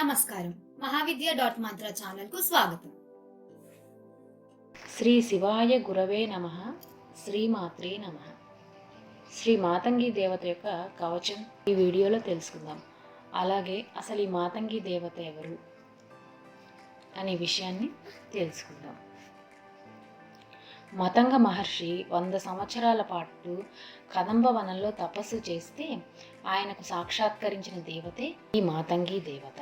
నమస్కారం. మహావిద్య ఛానల్‌కు స్వాగతం. శ్రీ శివాయ గురవే నమః. శ్రీమాత్రే నమః. శ్రీ మాతంగి దేవత యొక్క కవచం ఈ వీడియోలో తెలుసుకుందాం. అలాగే అసలు ఈ మాతంగి దేవత ఎవరు అనే విషయాన్ని తెలుసుకుందాం. మతంగ మహర్షి 100 సంవత్సరాల పాటు కదంబ వనంలో తపస్సు చేస్తే ఆయనకు సాక్షాత్కరించిన దేవతే ఈ మాతంగి దేవత.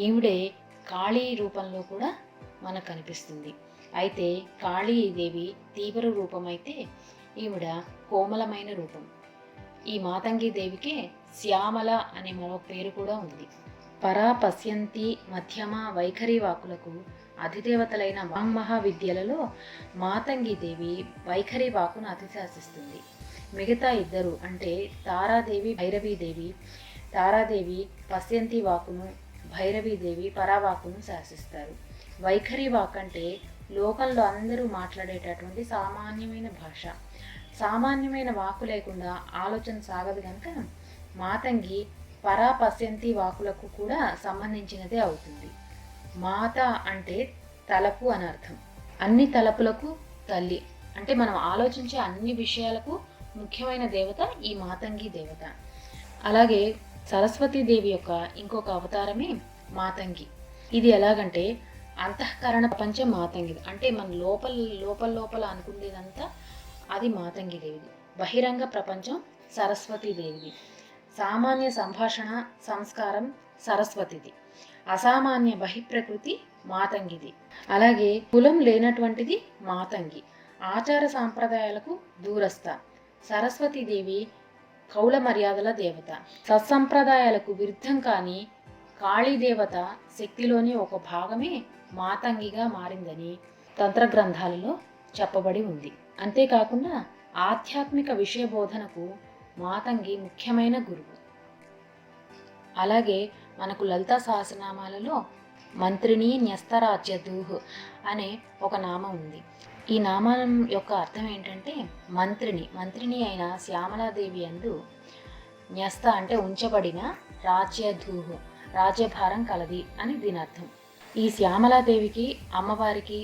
ఈవిడే కాళీ రూపంలో కూడా మనకు కనిపిస్తుంది. అయితే కాళీదేవి తీవ్ర రూపమైతే ఈవిడ కోమలమైన రూపం. ఈ మాతంగి దేవికే శ్యామల అనే మరో పేరు కూడా ఉంది. పరా పశ్యంతి మధ్యమ వైఖరి వాకులకు అధిదేవతలైన వాంగ్మహా విద్యలలో మాతంగి దేవి వైఖరి వాకును అతిశాసిస్తుంది. మిగతా ఇద్దరు అంటే తారాదేవి భైరవీదేవి, తారాదేవి పశ్యంతి వాకును, భైరవీదేవి పరావాకును శాసిస్తారు. వైఖరి వాక్ అంటే లోకంలో అందరూ మాట్లాడేటటువంటి సామాన్యమైన భాష. సామాన్యమైన వాకు లేకుండా ఆలోచన సాగదు కనుక మాతంగి పరా పశ్యంతి వాకులకు కూడా సంబంధించినదే అవుతుంది. మాత అంటే తలపు అని అర్థం. అన్ని తలపులకు తల్లి అంటే మనం ఆలోచించే అన్ని విషయాలకు ముఖ్యమైన దేవత ఈ మాతంగి దేవత. అలాగే సరస్వతీదేవి యొక్క ఇంకొక అవతారమే మాతంగి. ఇది ఎలాగంటే అంతఃకరణ ప్రపంచం మాతంగిది. అంటే మన లోపల అనుకునేదంతా అది మాతంగి దేవిది. బహిరంగ ప్రపంచం సరస్వతీదేవిది. సామాన్య సంభాషణ సంస్కారం సరస్వతిది. అసామాన్య బహిప్రకృతి మాతంగిది. అలాగే కులం లేనటువంటిది మాతంగి. ఆచార సాంప్రదాయాలకు దూరస్థ. సరస్వతీదేవి కౌల మర్యాదల దేవత. సత్సంప్రదాయాలకు విరుద్ధం కాని కాళీదేవత శక్తిలోని ఒక భాగమే మాతంగిగా మారిందని తంత్రగ్రంథాలలో చెప్పబడి ఉంది. అంతేకాకుండా ఆధ్యాత్మిక విషయ బోధనకు మాతంగి ముఖ్యమైన గురువు. అలాగే మనకు లలితా సహస్రనామాలలో మంత్రిని న్యస్తరాజ్యదూహ్ అనే ఒక నామం ఉంది. ఈ నామం యొక్క అర్థం ఏంటంటే మంత్రిని అయిన శ్యామలాదేవి యందు న్యస్త అంటే ఉంచబడిన రాజ్యధూహ్ రాజ్యభారం కలది అని దీని అర్థం. ఈ శ్యామలాదేవికి అమ్మవారికి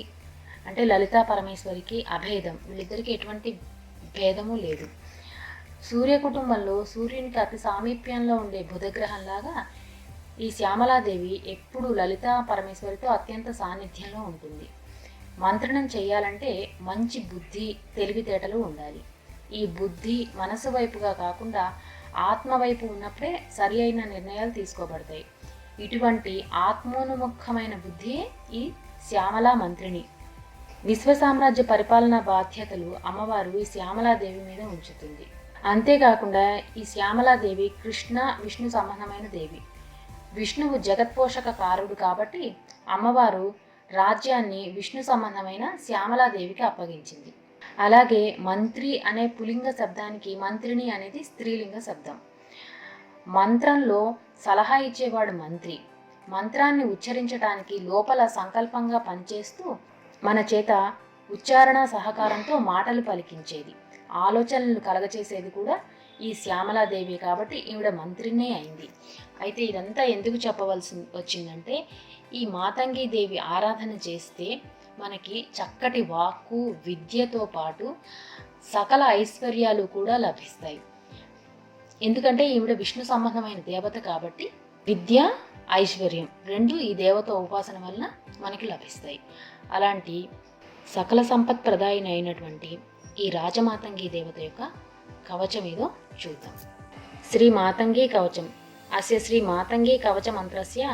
అంటే లలితా పరమేశ్వరికి అభేదం. వీళ్ళిద్దరికి ఎటువంటి భేదము లేదు. సూర్య కుటుంబంలో సూర్యునికి అతి సామీప్యంలో ఉండే బుధగ్రహంలాగా ఈ శ్యామలాదేవి ఎప్పుడు లలితా పరమేశ్వరితో అత్యంత సాన్నిధ్యంలో ఉంటుంది. మంత్రణం చేయాలంటే మంచి బుద్ధి తెలివితేటలు ఉండాలి. ఈ బుద్ధి మనసు వైపుగా కాకుండా ఆత్మ వైపు ఉన్నప్పుడే సరి అయిన నిర్ణయాలు తీసుకోబడతాయి. ఇటువంటి ఆత్మోన్ముఖమైన బుద్ధియే ఈ శ్యామలా మంత్రిని. విశ్వ సామ్రాజ్య పరిపాలనా బాధ్యతలు అమ్మవారు ఈ శ్యామలాదేవి మీద ఉంచుతుంది. అంతేకాకుండా ఈ శ్యామలాదేవి కృష్ణ విష్ణు సంబంధమైన దేవి. విష్ణువు జగత్పోషక కారుడు కాబట్టి అమ్మవారు రాజ్యాన్ని విష్ణు సంబంధమైన శ్యామలాదేవికి అప్పగించింది. అలాగే మంత్రి అనే పులింగ శబ్దానికి మంత్రిని అనేది స్త్రీలింగ శబ్దం. మంత్రంలో సలహా ఇచ్చేవాడు మంత్రి. మంత్రాన్ని ఉచ్చరించడానికి లోపల సంకల్పంగా పనిచేస్తూ మన చేత ఉచ్చారణ సహకారంతో మాటలు పలికించేది, ఆలోచనలు కలగచేసేది కూడా ఈ శ్యామలాదేవి కాబట్టి ఈవిడ మంత్రినే అయింది. అయితే ఇదంతా ఎందుకు చెప్పవలసి వచ్చిందంటే ఈ మాతంగి దేవి ఆరాధన చేస్తే మనకి చక్కటి వాక్కు విద్యతో పాటు సకల ఐశ్వర్యాలు కూడా లభిస్తాయి. ఎందుకంటే ఈవిడ విష్ణు సంబంధమైన దేవత కాబట్టి విద్య ఐశ్వర్యం రెండు ఈ దేవత ఉపాసన వలన మనకి లభిస్తాయి. అలాంటి సకల సంపత్ ప్రదాయిని అయినటువంటి ఈ రాజమాతంగి దేవత యొక్క కవచం ఏదో చూద్దాం. శ్రీ మాతంగి కవచం. అస్య శ్రీ మాతంగి కవచ మంత్రస్య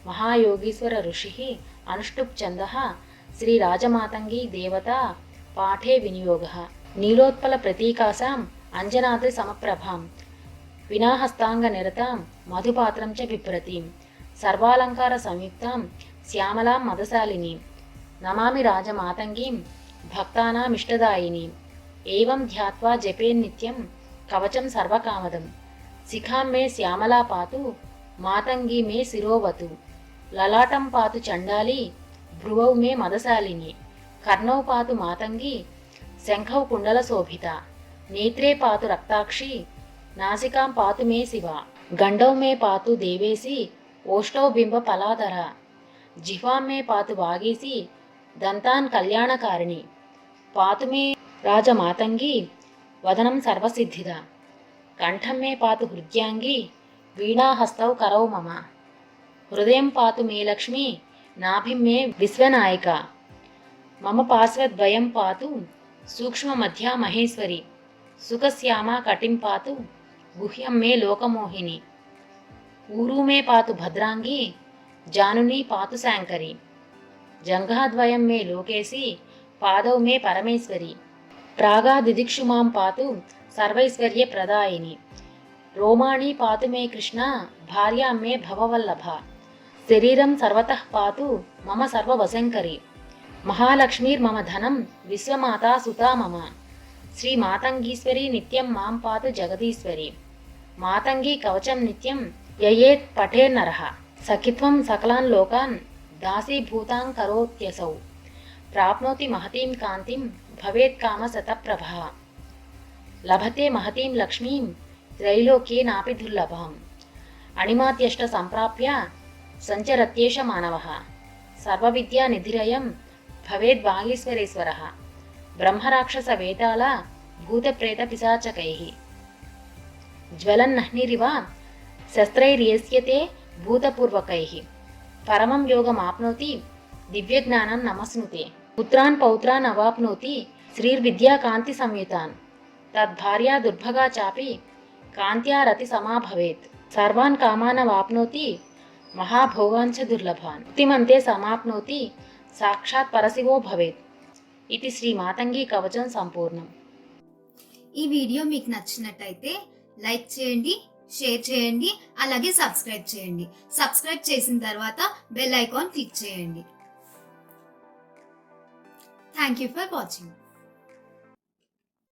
మహాయోగీశ్వర ఋషి అనుష్టుప్ ఛందః శ్రీ రాజమాతంగి దేవత పాఠే వినియోగః. నీలోత్పల ప్రతీకాసాం అంజనాద్రి సమప్రభాం వినాహస్తాంగ నిరతాం మధుపాత్రం చ బిభ్రతీం సర్వాలంకార సంయుక్తాం శ్యామలాం మదశాలినీం నమామి రాజమాతంగీం భక్తానామిష్టదాయినీం. ఏవం ధ్యాత్వా జపేన్నిత్యం కవచం సర్వకామదం. శిఖాం మే శ్యామలా పాతు మాతంగీ మే శిరోవతు. లలాటం పాతు చండాలి భ్రువౌ మే మదశాలిని. కర్ణౌ పాతు మాతంగి శంఖౌ కుండల శోభిత. నేత్రే పాతు రక్తాక్షి నాసికాం పాతు మే శివ. గండౌ మే పాతు దేవేసి ఓష్టో బింబ ఫలాధర జిహ్వామే పాతు వాగీసి దంతాన్ కళ్యాణకారిణి పాతుమే రాజమాతంగి వదనం సర్వసిద్ధిద కంఠం మే పాతు హృద్యాంగి వీణాహస్తౌ కరౌ మమ హృదయం పాతు మే లక్ష్మి నాభిం మే విశ్వనాయిక మమ పార్శ్వద్వయం పాతు సూక్ష్మ మధ్యా మహేశ్వరి సుఖశ్యామా కటిం పాతు గుహ్యం మే లోకమోహిని ఊరు మే పాతు భద్రాంగి జానుని పాతు శాంకరి జంఘాద్వయం మే లోకేసి పాదౌ మే పరమేశ్వరి ప్రాగాదిదిక్షు మాం పాతు సర్వైశ్వర్య ప్రదాయిని రోమాణి పాతు మే కృష్ణ భార్యా మే భవవల్లభ శరీరం సర్వతః పాతు మమ సర్వవశంకరి మహాలక్ష్మీర్మమ ధనం విశ్వమాతా సుతా మమ శ్రీ మాతంగీశ్వరి నిత్యం మాం పాతు జగదీశ్వరి మాతంగీ కవచం నిత్యం యయేత్ పఠేర్నరః సఖిత్వం సకలాన్ లోకాన్ దాసీభూతాం కరోత్యసౌ ప్రాప్నోతి మహతీం కాంతిం భవేత్ కామ శతప్రభః లభతే మహతీం లక్ష్మీం త్రైలోక్యే నాపి దుర్లభం అణిమాత్యష్ట సంప్రాప్య సంచరత్యేష మానవః సర్వవిద్యా నిధిరయం భవేద్వాగీశ్వరేశ్వరః బ్రహ్మరాక్షస వేతాళ భూతప్రేత పిశాచకైః జ్వలన్నహ్నిరివ శస్త్రైర్యేస్యతే భూతపూర్వకైః పరమం యోగమాప్నోతి దివ్యజ్ఞానం నమస్నుతే పుత్రాన్ పౌత్రాన్ అవాప్నోతి శ్రీర్విద్యా కాంతి సంయుతాన్ తద్భార్యా దుర్భగా చాపి కాంత్యా రతి సమా భవేత్ సర్వాన్ కామానవాప్నోతి మహాభోగాంచ దుర్లభాన్ ముక్తిమంతే సమాప్నోతి సాక్షాత్ పరశివో భవేత్ ఇది శ్రీ మాతంగి కవచం సంపూర్ణం. ఈ వీడియో మీకు నచ్చినట్టయితే లైక్ చేయండి, షేర్ చేయండి, అలాగే సబ్స్క్రైబ్ చేయండి. సబ్స్క్రైబ్ చేసిన తర్వాత బెల్ ఐకాన్ క్లిక్ చేయండి. Thank you for watching.